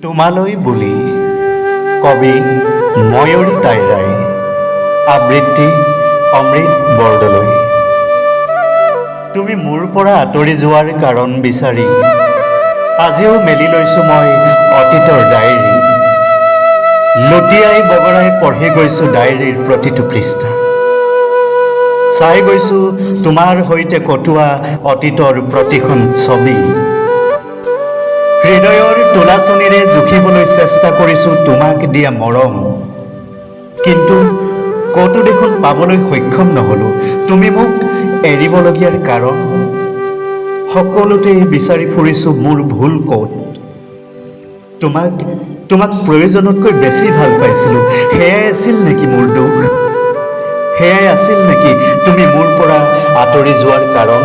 তোমালৈ বুলি কবি ময়ূৰী তাইৰাই আবৃত্তি অমৃত বৰদলৈ। তুমি মোৰ পৰা আঁতৰি যোৱাৰ কাৰণ বিচাৰি আজিও মেলি লৈছোঁ মই অতীতৰ ডায়েৰী। লুটিয়াই বগৰাই পঢ়ি গৈছোঁ ডায়েৰীৰ প্ৰতিটো পৃষ্ঠা। চাই গৈছোঁ তোমাৰ সৈতে কটোৱা অতীতৰ প্ৰতিখন ছবি। হৃদয়ৰ তোলাচনীৰে জুখিবলৈ চেষ্টা কৰিছোঁ তোমাক দিয়া মৰম, কিন্তু ক'তো দেখোন পাবলৈ সক্ষম নহ'লোঁ। তুমি মোক এৰিবলগীয়াৰ কাৰণ সকলোতেই বিচাৰি ফুৰিছোঁ মোৰ ভুল ক'ত। তোমাক প্ৰয়োজনতকৈ বেছি ভাল পাইছিলোঁ, সেয়াই আছিল নেকি মোৰ দুখ? সেয়াই আছিল নেকি তুমি মোৰ পৰা আঁতৰি যোৱাৰ কাৰণ?